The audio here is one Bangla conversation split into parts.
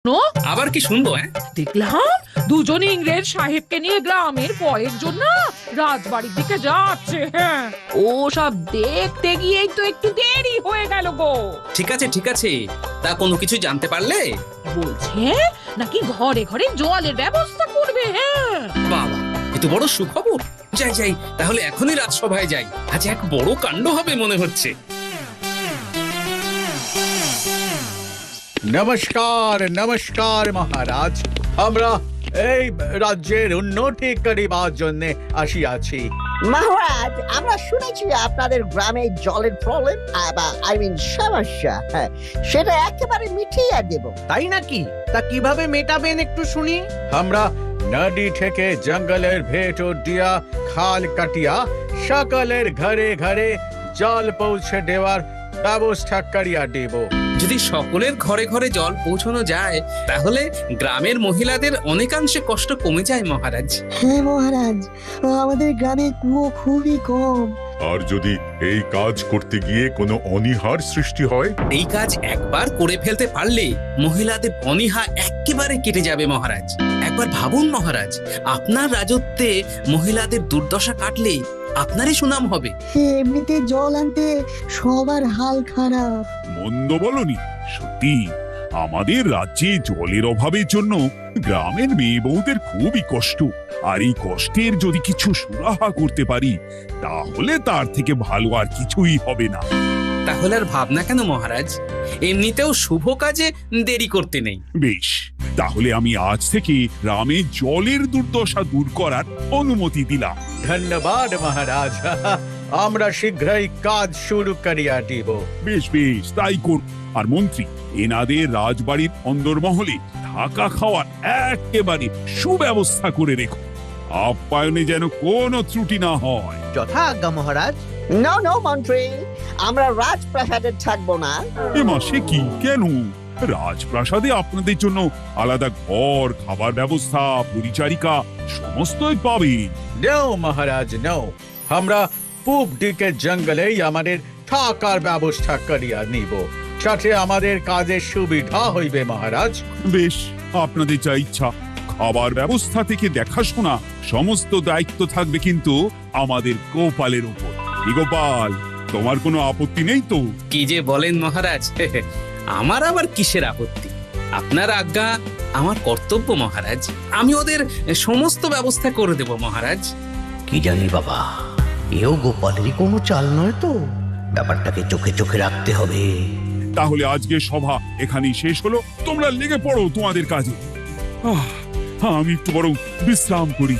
আবার কি শুনবো? দেখলাম দুজন ইংরেজ সাহেবকে নিয়ে গ্রামের কয়েকজন না রাজবাড়ির দিকে যাচ্ছে। হ্যাঁ, ও সব দেখতে গিয়েই তো একটু দেরি হয়ে গেল গো। ঠিক আছে, তা কোনো কিছু জানতে পারলে? বলছে নাকি ঘরে ঘরে জলের ব্যবস্থা করবে। হ্যাঁ বাবা, এ তো বড় সুখবর। যাই, তাহলে এখনই রাজসভায় যাই। আজ এক বড় কাণ্ড হবে মনে হচ্ছে। নমস্কার নমস্কার মহারাজ, আমরা এই রাজ্যের উন্নতি করিবার জন্য আসিয়াছি। মহারাজ, আমরা শুনেছি আপনাদের গ্রামে জলের প্রবলেম, সমস্যা, হ্যাঁ, সেটা একেবারে মিটিয়ে দেব। তাই নাকি? তা কিভাবে মেটাবেন একটু শুনি। আমরা নদী থেকে জঙ্গলের ভেতর দিয়া খাল কাটিয়া সকলের ঘরে ঘরে জল পৌঁছে দেওয়ার ব্যবস্থা করিয়া দেব। যদি সকলের ঘরে ঘরে জল পৌঁছানো যায় তাহলে গ্রামের মহিলাদের অনেকাংশে কষ্ট কমে যায় মহারাজ। হ্যাঁ মহারাজ, আমাদের গ্রামে কুয়ো খুবই কম। আর যদি এই কাজ করতে গিয়ে কোনো অনীহার সৃষ্টি হয়? এই কাজ একবার করে ফেলতে পারলে মহিলাদের অনীহা একেবারে কেটে যাবে মহারাজ। একবার ভাবুন মহারাজ, আপনার রাজত্বে মহিলাদের দুর্দশা কাটলে আপনারই সুনাম হবে। এমনিতে জল আনতে সবার হাল খারাপ। মন্দ বলনি, সত্যি আমাদের রাজ্যে জলের অভাবের জন্য গ্রামের মেয়ে বউদের খুবই কষ্ট। আর এই কষ্টের যদি কিছু সুরাহা করতে পারি তাহলে তার থেকে ভালো আর কিছুই হবে না। তাহলে আর ভাবনা কেন মহারাজ? এমনিতেও শুভ কাজে দেরি করতে নেই। বেশ, তাহলে আমি আজ থেকে গ্রামে জলের দুর্দশা দূর করার অনুমতি দিলাম। ধন্যবাদ মহারাজ, আমরা শীঘ্রই কাজ শুরু করিয়া দিব। বেশ, তাই কর। আর মন্ত্রী, এনাদের রাজবাড়ির অন্দরমহলে থাকা খাওয়ার একেবারে সুব্যবস্থা করে রেখো। আপ্যায়নে যেন কোনো ত্রুটি না হয়। যথা আজ্ঞা মহারাজ। নো মন্ত্রী, আমরা রাজপ্রাসাদে থাকবো না। এ মাসে কি কেন? রাজপ্রাসাদে আপনাদের জন্য আলাদা ঘর, খাবার ব্যবস্থা, পরিচারিকা সমস্তই পাবেন। নো মহারাজ নো, আমরা পূব দিকের জঙ্গলেই আমাদের থাকার ব্যবস্থা করিয়া নিব, সাথে আমাদের কাজের সুবিধা হইবে মহারাজ। বেশ, আপনাদের যা ইচ্ছা। খাবার ব্যবস্থা থেকে দেখাশোনা সমস্ত দায়িত্ব থাকবে কিন্তু আমাদের গোপালের উপর। কি গোপাল, তোমার কোনো আপত্তি নেই তো? কি যে বলেন মহারাজ, আমার আবার কিসের আপত্তি? আপনার আজ্ঞা আমার কর্তব্য মহারাজ। আমি ওদের সমস্ত ব্যবস্থা করে দেব মহারাজ। কি জানি বাবা, এও গোপালেরই কোনো চাল নয় তো? ব্যাপারটাকে চোখে চোখে রাখতে হবে। তাহলে আজকে সভা এখানেই শেষ হলো। তোমরা লেগে পড়ো তোমাদের কাজে। আমি একটু বরং বিশ্রাম করি।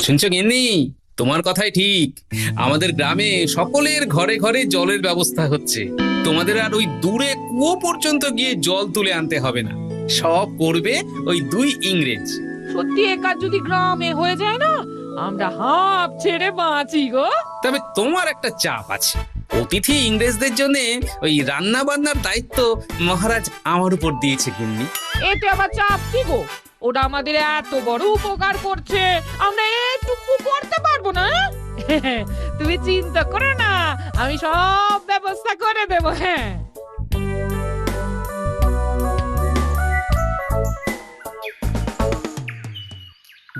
শুনছো গিন্নি, তোমার কথাই ঠিক। আমাদের গ্রামে সকলের ঘরে ঘরে জলের ব্যবস্থা হচ্ছে। তোমাদের আর ওই দূরে কুয়ো পর্যন্ত গিয়ে জল তুলে আনতে হবে না। সব করবে ওই দুই ইংরেজ। সত্যি এ কাজ যদি গ্রামে হয়ে যায় না, আমরা হাঁপ ছেড়ে বাঁচি গো। তবে তোমার একটা চাপ আছে। অতিথি ইংরেজদের জন্য ওই রান্না বান্নার দায়িত্ব মহারাজ আমার উপর দিয়েছে গিন্নি। এতে আবার চাপ কি গো? ওটা আমাদের এত বড় উপকার করছে, আমরা একটু করতে পারবো না? তুমি চিন্তা করো না, আমি সব ব্যবস্থা করে দেবো। হ্যাঁ,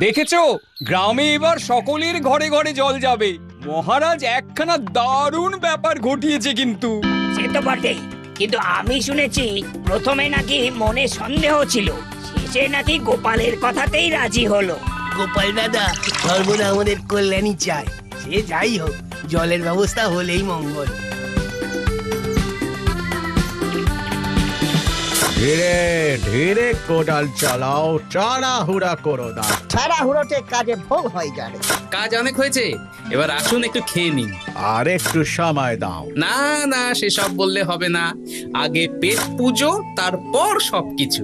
দেখেছো, গ্রামে এবার সকলের ঘরে ঘরে জল যাবে। মহারাজ একখানা দারুণ ব্যাপার ঘটিয়েছে কিন্তু। সে তো বটেই, কিন্তু আমি শুনেছি প্রথমে নাকি মনে সন্দেহ ছিল, শেষে নাকি গোপালের কথাতেই রাজি হলো। গোপাল দাদা সর্বদা আমাদের কল্যাণই চায়। সে যাই হোক, জলের ব্যবস্থা হলেই মঙ্গল। ধীরে ধীরে কোদাল চালাও, তাড়াহুড়া করো না। তাড়াহুড়োতে কাজে ভুল হয়ে যাবে। কাজ অনেক হয়েছে, এবার আসুন একটু খেয়ে নিন। আর একটু সময় দাও। না, সেসব বললে হবে না। আগে পেট পুজো, তারপর সবকিছু।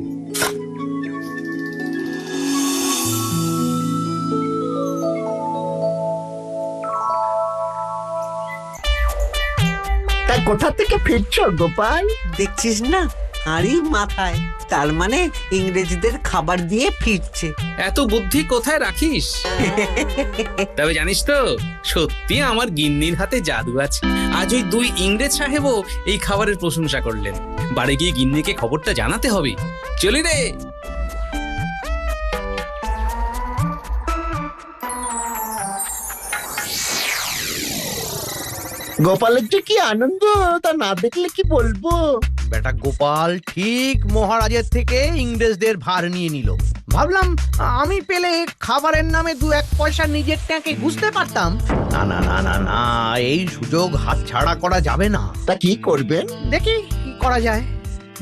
তা কোথা থেকে ফিরছো গোপাল? দেখছিস না, হাঁড়ি মাথায়, তার মানে ইংরেজদের খাবার দিয়ে ফিরছে। এত বুদ্ধি কোথায় রাখিস? তবে জানিস তো, সত্যি আমার গিন্নির হাতে জাদু আছে। আজ ওই 2 ইংরেজ সাহেবও এই খাবারের প্রশংসা করলেন। বাড়ি গিয়ে গিন্নিকে খবরটা জানাতে হবে। চলি রে। গোপালের যে কি আনন্দ, তা না দেখলে কি বলবো। বেটা গোপাল ঠিক মহারাজের থেকে ইংরেজদের ভার নিয়ে নিল। ভাবলাম আমি পেলে খাবারের নামে 2-1 পয়সা নিজের ট্যাঁকে ঘুষতে পারতাম। না না না না না, এই সুযোগ হাতছাড়া করা যাবে না। তা কি করবেন? দেখি কি করা যায়।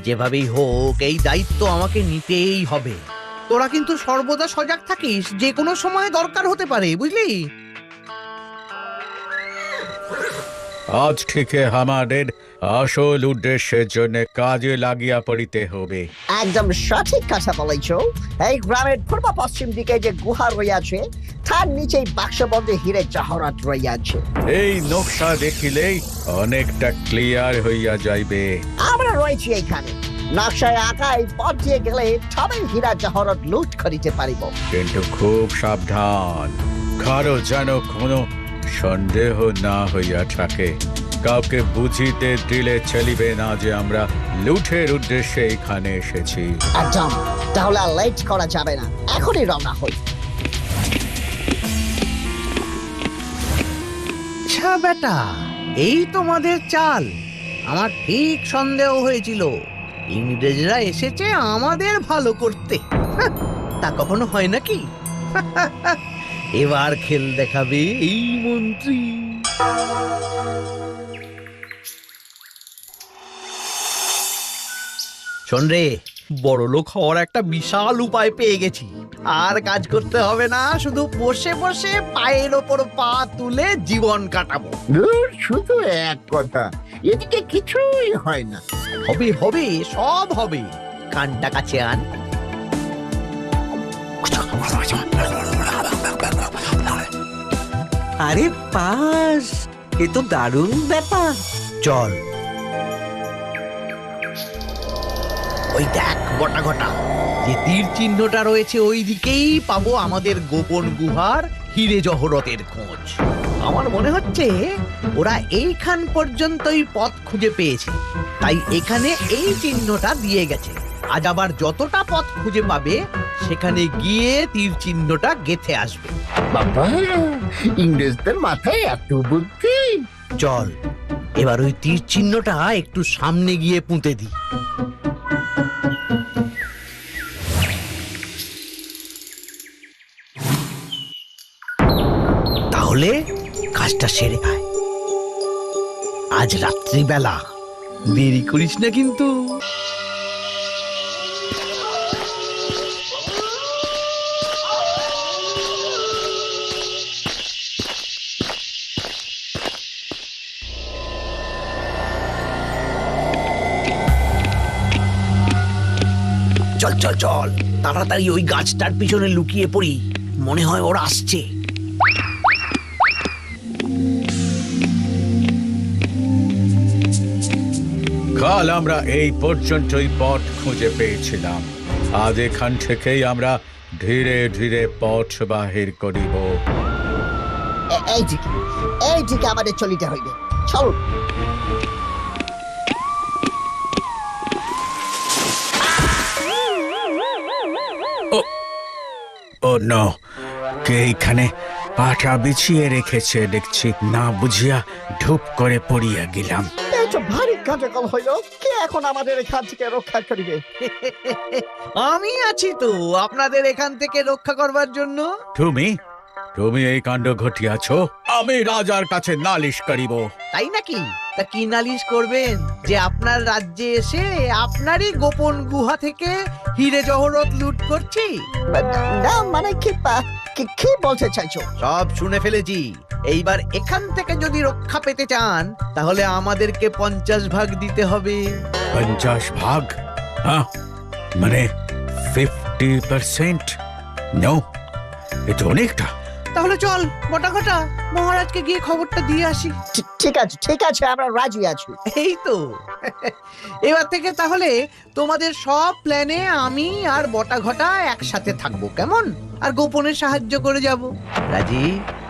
যেভাবেই হোক এই দায়িত্ব আমাকে নিতেই হবে। তোরা কিন্তু সর্বদা সজাগ থাকিস, যে কোনো সময় দরকার হতে পারে, বুঝলি? আজ থেকে আমাদের আসল উদ্দেশ্যের জন্য কাজে লাগিয়া পড়িতে হবে। একদম সঠিক কথা বলেছ। এই গ্রামের পূর্ব পশ্চিম দিকে যে গুহা রইয়াছে, তার নিচেই বাক্সবন্দে হীরে জহরত রইয়াছে। এই নকশা দেখিলেই অনেকটা ক্লিয়ার হইয়া যাইবে। আমরা রয়েছি এখানে, নকশায় আঁকা এই পথ দিয়ে গেলে তবেই হীরা জহরত লুট করিতে পারিব। কিন্তু খুব সাবধান, কারো যেন কোনো সন্দেহ না হইয়া থাকে। কাউকে বুঝিতে দিলে চলিবে না যে আমরা লুটের উদ্দেশ্যে এখানে এসেছি। একদম, তাহলে আর লেট করা যাবে না, এখনই রওনা হই। আচ্ছা বেটা, এই তোমাদের চাল। আমার ঠিক সন্দেহ হয়েছিল ইংরেজরা এসেছে আমাদের ভালো করতে। হাহ, তা কখনো হয় নাকি? এবার খেল দেখাবে এই মন্ত্রী। শোন রে, বড়লোক হওয়ার একটা বিশাল উপায় পেয়ে গেছি। আর কাজ করতে হবে না, শুধু বসে বসে পায়ের ওপর পা তুলে জীবন কাটাবো। শুধু এক কথা, এদিকে কিছুই হয় না। হবে হবে, সব হবে। কানটা কাছে আন। আরে পাস, এ তো দারুণ ব্যাপার। চল, ওই দেখ গোটা গোটা যে তীর চিহ্নটা রয়েছে, ওই দিকেই পাবো আমাদের গোপন গুহার হীরে জহরতের খোঁজ। আমার মনে হচ্ছে ওরা এইখান পর্যন্তই পথ খুঁজে পেয়েছে, তাই এখানে এই চিহ্নটা দিয়ে গেছে। আজ আবার যতটা পথ খুঁজে পাবে সেখানে গিয়ে তীর চিহ্নটা গেঁথে আসবে। বাবা, ইংরেজদের মাথায় এত বুদ্ধি। চল, এবার ওই তীর চিহ্নটা একটু সামনে গিয়ে পুঁতে দিই। তাহলে কাজটা সেরে আয়। আজ রাত্রিবেলা দেরি করিস না কিন্তু। চল চল চল, তাড়াতাড়ি ওই গাছটার পিছনে লুকিয়ে পড়ি। মনে হয় ওরা আসছে। কাল আমরা এই পর্যন্তই পথ খুঁজে পেয়েছিলাম। আজ এখান থেকেই আমরা ধীরে ধীরে পথ বাহির করিব। এই দিকে আমাদের চলিতে হইবে। চলুন। ও নো, কে এখানে পাটা বিছিয়ে রেখেছে দেখছি। না বুঝিয়া ঢুপ করে পড়িয়া গেলাম। ভারী কার্যকর হইল, কে এখন আমাদের এখান থেকে রক্ষা করিবে? আমি আছি তো আপনাদের এখান থেকে রক্ষা করবার জন্য। তুমি তুমি এই কাণ্ড ঘটিয়াছ, আমি রাজার কাছে নালিশ করিব। তাই নাকি? তা কি নালিশ করবেন? যে আপনার রাজ্যে এসে আপনারই গোপন গুহা থেকে হীরে জহরত লুট করছি? না মানে কি বলতে চাইছো? সব শুনে ফেলেছি। এইবার এখান থেকে যদি রক্ষা পেতে চান তাহলে আমাদেরকে 50 ভাগ দিতে হবে। 50 ভাগ? মানে 50%? নো, এ তো অনেকটা। তাহলে চল বটা ঘটা মহারাজকে গিয়ে খবরটা দিয়ে আসি। ঠিক আছে আমরা রাজি আছি। এই তো এবার থেকে তাহলে তোমাদের সব প্ল্যানে আমি আর বটা ঘটা একসাথে থাকবো, কেমন? আর গোপনে সাহায্য করে যাব, রাজি?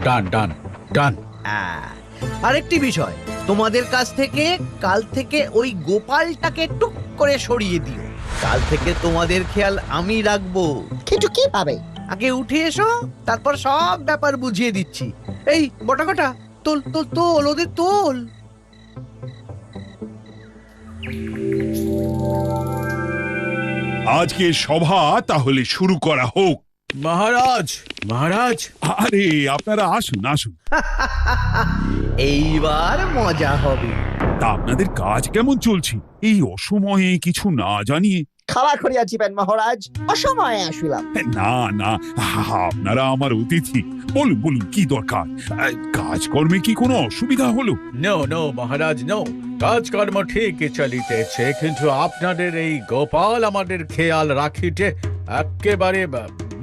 ডান ডান ডান। আরেকটি বিষয়, তোমাদের কাছ থেকে কাল থেকে ওই গোপালটাকে টুক করে সরিয়ে দিও। কাল থেকে তোমাদের খেয়াল আমি রাখবো। কিন্তু কিভাবে? আগে উঠে এসো, তারপর সব ব্যাপার বুঝিয়ে দিচ্ছি। এই বটা ঘটা তোল তোল তোল, ওদের তোল। আজকে সভা তাহলে শুরু করা হোক। মহারাজ মহারাজ, আরে আপনারা আসুন আসুন। এইবার মজা হবে। তা আপনাদের কাজ কেমন চলছে এই অসময়ে কিছু না জানিয়ে? খাওয়া করিয়াছিবেন মহারাজ, অসময়ে আসিলাম। না না, আপনারা আমার অতিথি। বলুন বলুন কি দরকার? কাজকর্মে কি কোনো অসুবিধা হলো? নো নো মহারাজ নো, কাজকর্ম ঠিকই চলিতেছে, কিন্তু আপনাদের এই গোপাল আমাদের খেয়াল রাখিতে একেবারে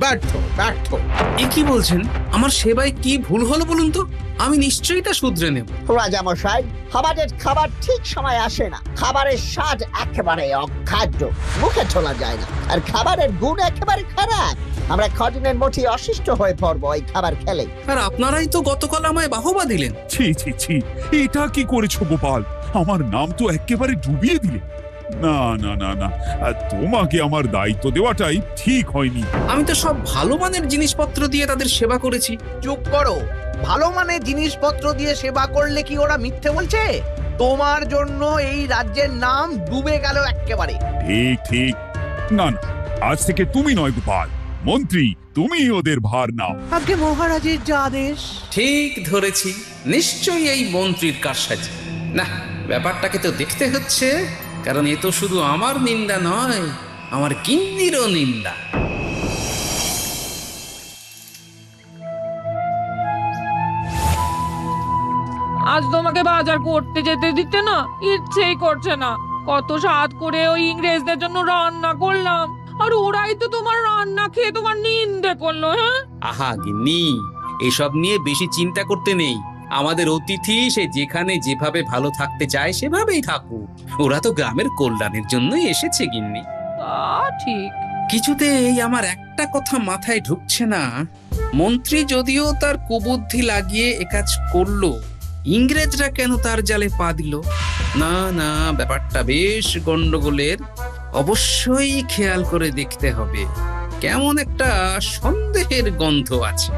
ব্যর্থ ব্যর্থ। এ কি বলছেন? আমার সেবায় কি ভুল হলো বলুন তো, আমি নিশ্চয়ই তা শুধরে নেব। রাজা মশাই, আমাদের খাবার ঠিক সময় আসে না, খাবারের স্বাদ একেবারে অখাদ্য, মুখে তোলা যায় না, আর খাবারের গুণ একেবারে খারাপ। আমরা কদিনের মধ্যে অসুস্থ হয়ে পড়বো এই খাবার খেলে। আর আপনারাই তো গতকাল আমায় বাহবা দিলেন। ছি ছি ছি, এটা কি করেছো গোপাল? আমার নাম তো একেবারে ডুবিয়ে দিলে। না না না না, তোমাকে আমার দায়িত্ব দেওয়াটাই ঠিক হয়নি। আমি তো সব ভালো মানের জিনিসপত্র দিয়ে তাদের সেবা করেছি। চুপ করো। ভালো মানের জিনিসপত্র দিয়ে সেবা করলে কি ওরা মিথ্যে বলছে? তোমার জন্য এই রাজ্যের নাম ডুবে গেল একেবারে। ঠিক ঠিক। না না, আজ থেকে তুমি নয় গোপাল, মন্ত্রী তুমি ওদের ভার নাও। আগে মহারাজের যা আদেশ। ঠিক ধরেছি, নিশ্চয়ই এই মন্ত্রীর কারসাজি। না, ব্যাপারটাকে তো দেখতে হচ্ছে, কারণ এ তো শুধু আমার নিন্দা নয়, আমার গিন্নিরও নিন্দা। আজ তোমাকে বাজার করতে যেতে দিতে না ইচ্ছেই করছে না। কত স্বাদ করে ওই ইংরেজদের জন্য রান্না করলাম, আর ওরাই তো তোমার রান্না খেয়ে তোমার নিন্দে করলো। হ্যাঁ, আহা গিন্নি, এসব নিয়ে বেশি চিন্তা করতে নেই। আমাদের অতিথি সে যেখানে যেভাবে ভালো থাকতে চায় সেভাবেই থাকুক। ওরা তো গ্রামের কল্যাণের জন্যই এসেছে গিন্নি। তা ঠিক। কিছুতেই আমার একটা কথা মাথায় ঢুকছে না, মন্ত্রী যদিও তার কুবুদ্ধি লাগিয়ে একাজ করলো, ইংরেজরা কেন তার জালে পা দিল? না না, ব্যাপারটা বেশ গন্ডগোলের। অবশ্যই খেয়াল করে দেখতে হবে, কেমন একটা সন্দেহের গন্ধ আছে।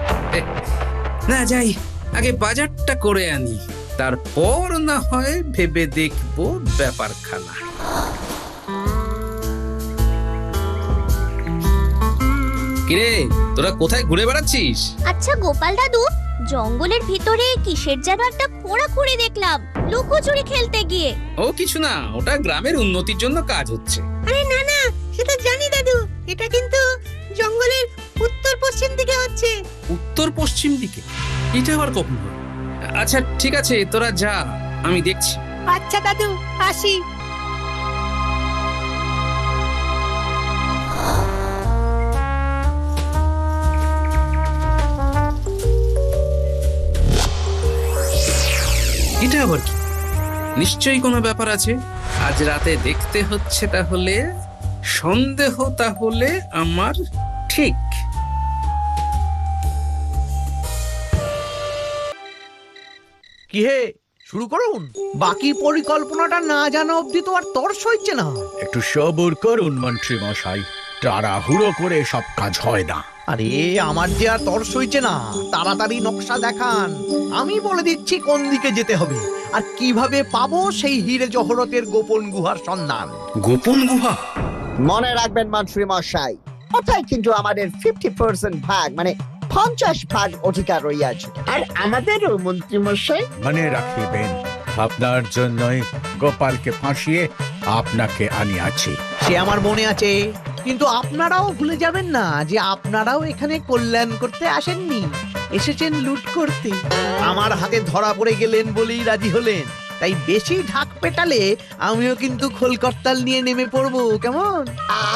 না যাই, আগে বাজারটা করে আনি, তারপর না হয় ভেবে দেখবো ব্যাপারখানা। কিরে, তোরা কোথায় ঘুরে বেড়াচ্ছিস? আচ্ছা গোপাল দাদু, জঙ্গলের ভিতরে কিসের যেন একটা খোঁড়াখুঁড়ি দেখলাম লুকোচুরি খেলতে গিয়ে। ও কিছু না, ওটা গ্রামের উন্নতির জন্য কাজ হচ্ছে। আরে না না, সেটা জানি দাদু, এটা কিন্তু জঙ্গলের উত্তর পশ্চিম দিকে হচ্ছে। উত্তর পশ্চিম দিকে? এটা আবার কখন হলো? আচ্ছা ঠিক আছে, তোরা যা, আমি দেখছি। আচ্ছা দাদু, আসি। এটা আবার কি? নিশ্চয়ই কোনো ব্যাপার আছে। আজ রাতে দেখতে হচ্ছে তাহলে। সন্দেহ তাহলে আমার ঠিক। কি হে, শুরু করুন। বাকি পরিকল্পনাটা না জানা অবধি তো আর তর্স হচ্ছে না। একটু সবুর করুন মন্ত্রী মশাই, তাড়াহুড়ো করে সব কাজ হয় না। আরে আমার যে আর তর্স হইছে না, তাড়াতাড়ি নকশা দেখান। আমি বলে দিচ্ছি কোন দিকে যেতে হবে আর কিভাবে পাবো সেই হীরে জহরতের গোপন গুহার সন্ধান। গোপন গুহা? মনে রাখবেন মন্ত্রী মশাই, ওটাই কিন্তু আমাদের 50% ভাগ, মানে 50 ভাগ অধিকার রইয়াছে। আর আমাদেরও মন্ত্রী মশাই। মনে রাখিবেন, আপনার জন্যই গোপালকে ফাঁসিয়ে আপনাকে আনিয়াছি। সে আমার মনে আছে, কিন্তু আপনারাও ভুলে যাবেন না যে আপনারাও এখানে কল্যাণ করতে আসেননি, এসেছেন লুট করতে। আমার হাতে ধরা পড়ে গেলেন বলেই রাজি হলেন। তাই বেশি ঢাক পেটালে আমিও কিন্তু খোল করতাল নিয়ে নেমে পড়বো, কেমন?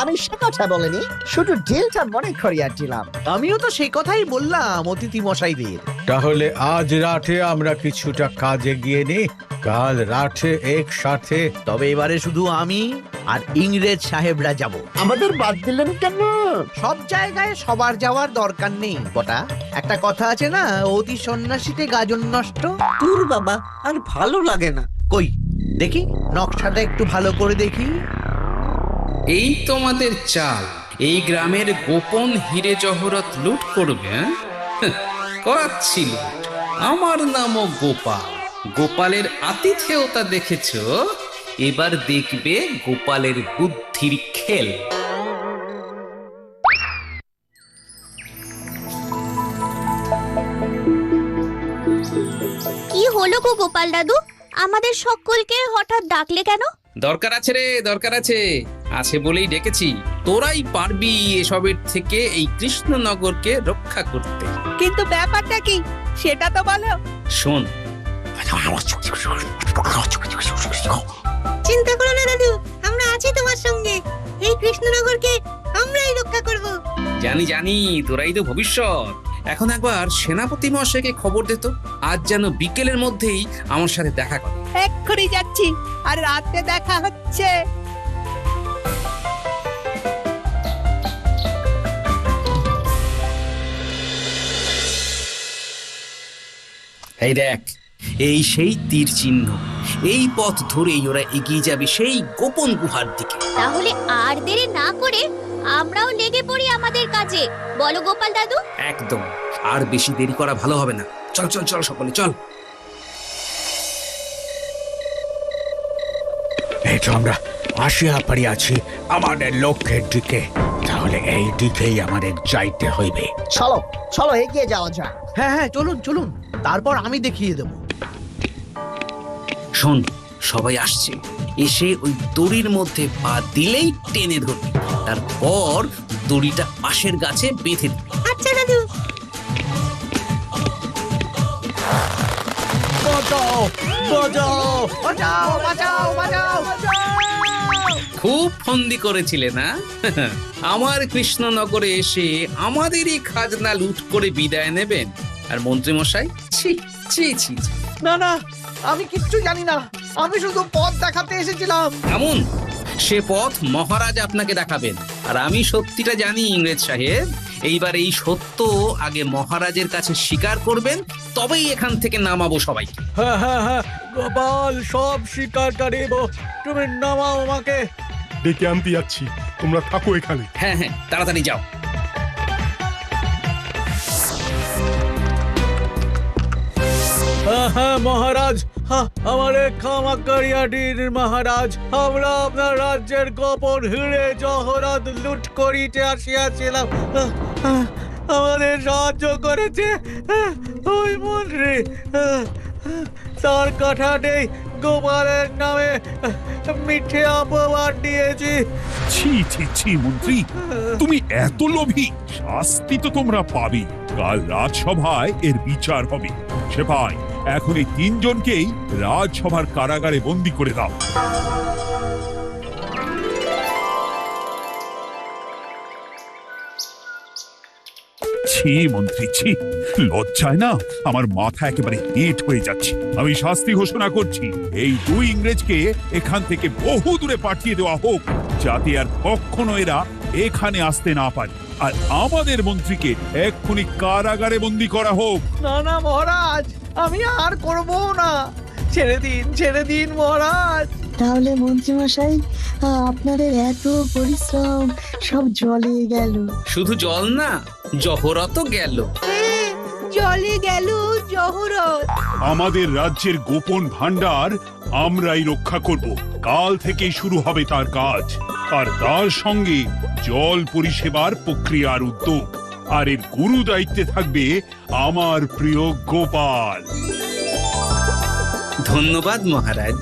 আমি সে কথা বলিনি, শুধু ডিলটা মনে করিয়া দিলাম। আমিও তো সেই কথাই বললাম অতিথি মশাইদের। তাহলে আজ রাতে আমরা কিছুটা কাজে গিয়ে নি, কাল রাতে একসাথে। তবে এবারে শুধু আমি আর ইংরেজ সাহেবরা যাব। আমাদের বাদ দিলেন কেন? সব জায়গায় সবার যাওয়ার দরকার নেই বটা। একটা কথা আছে না, অতি সন্ন্যাসীতে গাজন নষ্ট। দূর বাবা, আর ভালো লাগে না। কই দেখি নকশাটা একটু ভালো করে দেখি। এই তোমাদের চাল, এই গ্রামের গোপন হিরে জহরত লুট করবে? হ্যাঁ? করাচ্ছি লুট। আমার নামও গোপাল। গোপালের আতিথেয়তা দেখেছো, এবার দেখবে গোপালের বুদ্ধির খেল। কি হলো গো গোপাল দাদু, আমাদের সকলকে হঠাৎ ডাকলে কেন? দরকার আছে রে, দরকার আছে। আছে বলেই ডেকেছি। তোরাই পারবি এসবের থেকে এই কৃষ্ণনগরকে রক্ষা করতে। কিন্তু ব্যাপারটা কি সেটা তো বলো। শোন, চিন্তা করো না দাদু, আমরা আছি তোমার সঙ্গে। এই কৃষ্ণনগরকে আমরাই রক্ষা করব। জানি জানি, তোরাই তো ভবিষ্যৎ। এখন একবার সেনাপতি মশাইকে খবর দে তো, আজ যেন বিকেলের মধ্যেই আমার সাথে দেখা করে। এক্ষুনি যাচ্ছি, আর রাতে দেখা হচ্ছে। এই দেখ, এই সেই তীর চিহ্ন। এই পথ ধরেই ওরা এগিয়ে যাবে সেই গোপন গুহার দিকে। তাহলে আর দেরি না করে আমরাও লেগে পড়ি আমাদের কাজে, বলো গোপাল দাদু। একদম, আর বেশি দেরি করা ভালো হবে না। চল চল চল সকলে চল। এই তো আমরা আসিয়া পারিয়াছি আমাদের লক্ষ্যের দিকে। তাহলে এই দিকেই আমাদের যাইতে হইবে। চলো চলো, এগিয়ে যাওয়া যাক। হ্যাঁ হ্যাঁ, চলুন চলুন, তারপর আমি দেখিয়ে দেব। শোন, সবাই আসছে। এসে ওই দড়ির মধ্যে পা দিলেই টেনে ধরবি, তারপর দড়িটা পাশের গাছে বেঁধে দিবি। আচ্ছা দাদু। বাঁচাও বাঁচাও বাঁচাও বাঁচাও বাঁচাও। খুব ফন্দি করেছিলে না? আমার কৃষ্ণনগরে এসে আমাদেরই খাজনা লুট করে বিদায় নেবেন। আর মন্ত্রী মশাই, ছি ছি ছি ছি। না না, আমি কিচ্ছু জানি না, আমি শুধু পথ দেখাতে এসেছিলাম। এমন সে পথ মহারাজ আপনাকে দেখাবেন। আর আমি সত্যিটা জানি ইংরেজ সাহেব। এইবার এই সত্য আগে মহারাজের কাছে স্বীকার করবেন, তবেই এখান থেকে নামাবো সবাই। হ্যাঁ হ্যাঁ হ্যাঁ, গোপাল সব স্বীকার করিব। তুমি নামাও আমাকে। ডেকে আনতে যাচ্ছি, তোমরা থাকো এখানে। হ্যাঁ হ্যাঁ, তাড়াতাড়ি যাও। হ্যাঁ হ্যাঁ মহারাজ, আমাদের ক্ষমা করিয়া দিন মহারাজ। আমরা আপনার রাজ্যের গোপন হিরে জহরত লুট করিতে আসিয়াছিলাম। আমাদের সাহায্য করেছে ওই মন্ত্রী। তার কথা নেই, গোপালের নামে মিথ্যে অপবাদ দিয়েছি। ছি ছি ছি মন্ত্রী, তুমি এত লোভী! শাস্তি তো তোমরা পাবে। কাল রাজসভায় এর বিচার হবে। সেপাই, এখন এই তিনজনকেই রাজসভার কারাগারে বন্দী করে দাও। ছি মন্ত্রী, ছি! লজ্জায় না আমার মাথা একেবারে হেঁট হয়ে যাচ্ছে। আমি শাস্তি ঘোষণা করছি, এই দুই ইংরেজকে এখান থেকে বহু দূরে পাঠিয়ে দেওয়া হোক, যাতে আর কখনো এরা এখানে আসতে না পারে। আর আমাদের মন্ত্রীকে এক্ষুনি কারাগারে বন্দী করা হোক। না না মহারাজ, আমি আর করব না। ছেড়ে দিন মহারাজ। তাহলে মন্ত্রী মশাই, আপনাদের এত পরিশ্রম সব জলে গেল। শুধু জল না, জহরত গেল। জলে গেল জহরত। আমাদের রাজ্যের গোপন ভান্ডার আমরাই রক্ষা করব। কাল থেকেই শুরু হবে তার কাজ, আর তার সঙ্গে জল পরিষেবার প্রক্রিয়ার উদ্যোগ। আর এর গুরু দায়িত্বে থাকবে আমার প্রিয় গোপাল। ধন্যবাদ মহারাজ।